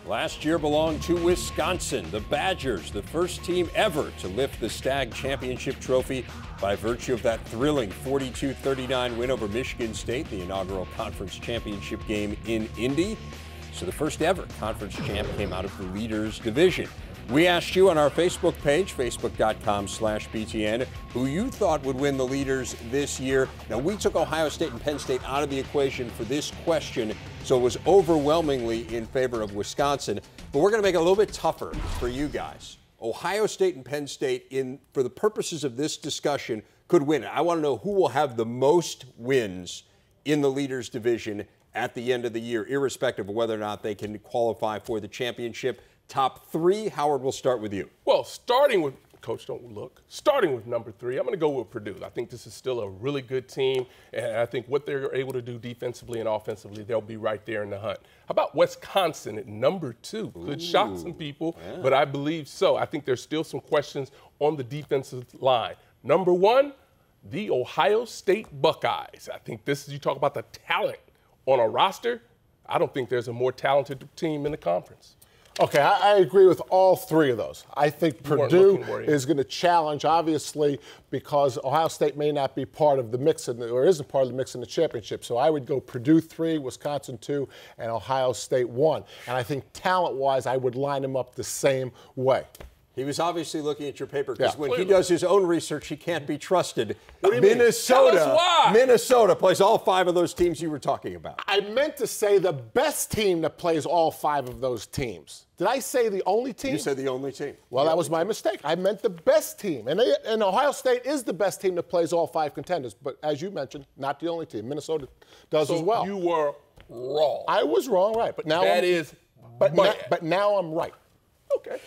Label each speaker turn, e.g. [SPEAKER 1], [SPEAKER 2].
[SPEAKER 1] Last year belonged to Wisconsin. The Badgers, the first team ever to lift the Stag Championship trophy by virtue of that thrilling 42-39 win over Michigan State, the inaugural conference championship game in Indy. So the first ever conference champ came out of the Leaders Division. We asked you on our Facebook page, facebook.com/BTN, who you thought would win the Leaders this year. Now, we took Ohio State and Penn State out of the equation for this question, so it was overwhelmingly in favor of Wisconsin. But we're going to make it a little bit tougher for you guys. Ohio State and Penn State, for the purposes of this discussion, could win it. I want to know who will have the most wins in the Leaders Division at the end of the year, irrespective of whether or not they can qualify for the championship. Top three, Howard, we'll start with you.
[SPEAKER 2] Well, starting with, Coach, don't look. Starting with number 3, I'm going to go with Purdue. I think this is still a really good team, and I think what they're able to do defensively and offensively, they'll be right there in the hunt. How about Wisconsin at number 2? Could shock some people, but I believe so. I think there's still some questions on the defensive line. Number 1, the Ohio State Buckeyes. I think this is, you talk about the talent on a roster, I don't think there's a more talented team in the conference.
[SPEAKER 3] Okay, I agree with all 3 of those. I think Purdue is going to challenge, obviously, because Ohio State may not be part of the mix, or isn't part of the mix in the championship. So I would go Purdue 3, Wisconsin 2, and Ohio State 1. And I think talent-wise, I would line them up the same way.
[SPEAKER 1] He was obviously looking at your paper because when he does his own research, he can't be trusted. Minnesota plays all 5 of those teams you were talking about.
[SPEAKER 3] I meant to say the best team that plays all 5 of those teams. Did I say the only team?
[SPEAKER 1] You said the only team.
[SPEAKER 3] Well, that was my mistake. I meant the best team. And Ohio State is the best team that plays all 5 contenders. But as you mentioned, not the only team. Minnesota does as well.
[SPEAKER 2] You were wrong.
[SPEAKER 3] I was wrong, right. But now
[SPEAKER 2] but now
[SPEAKER 3] I'm right.
[SPEAKER 2] Okay.